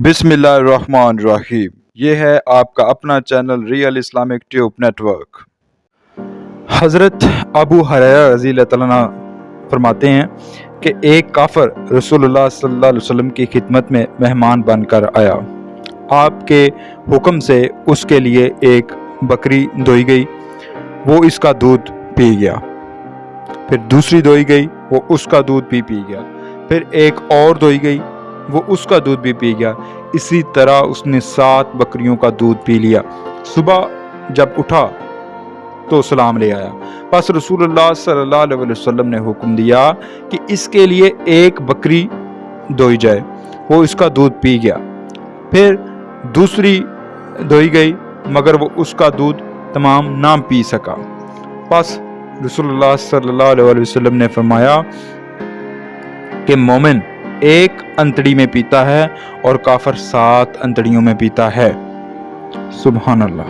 बिस्मिल्लाहिर्रहमानिर्रहीम। ये है आपका अपना channel real Islamic tube network. हज़रत अबू हुरैरा रज़ी अल्लाह तआला अन्हु फरमाते हैं कि एक काफ़र रसूलुल्लाह सल्लल्लाहु अलैहि वसल्लम की खिदमत में मेहमान बनकर आया। आपके हुक्म से उसके लिए एक बकरी दोई गई, वो इसका दूध पी गया। फिर दूसरी दोई गई, वो उसका दूध भी पी गया। फिर एक और दोई गई, वो उसका दूध भी पी गया। इसी तरह उसने 7 बकरियों का दूध पी लिया। सुबह जब उठा तो सलाम ले आया। बस रसूलुल्लाह सल्लल्लाहु अलैहि वसल्लम ने हुक्म दिया कि इसके लिए एक बकरी दोई जाए, वो इसका दूध पी गया। फिर दूसरी दोई गई, मगर वो उसका दूध तमाम ना पी सका। बस रसूलुल्लाह सल्लल्लाहु अलैहि वसल्लम ने फरमाया कि मोमिन एक अंतड़ी में पीता है और काफिर 7 अंतड़ियों में पीता है। सुभान अल्लाह।